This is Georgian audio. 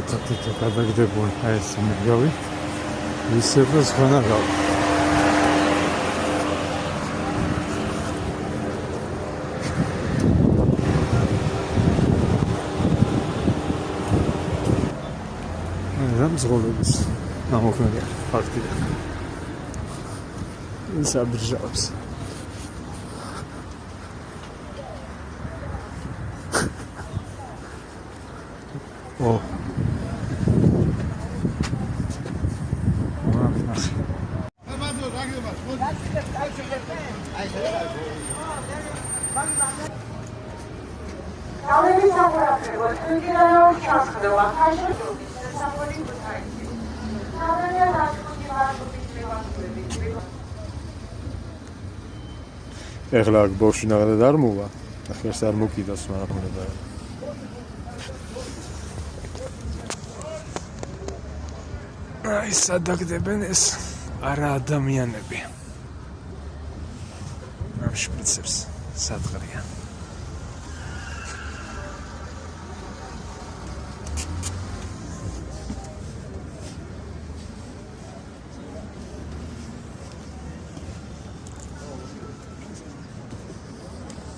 თითო გადაგდებოდი აი ეს მიგავი ისე და სხვანაირად ზღოლების ამოქმედა ფაქტია ის აბიჯავს ო ეხლა ბოში ნაღდა არ მოვა ახლა არ მოკიდოს მაგრამ უნდა აი სადაგდებენ ეს არა ადამიანები ამ შპრიცებს სადღრიან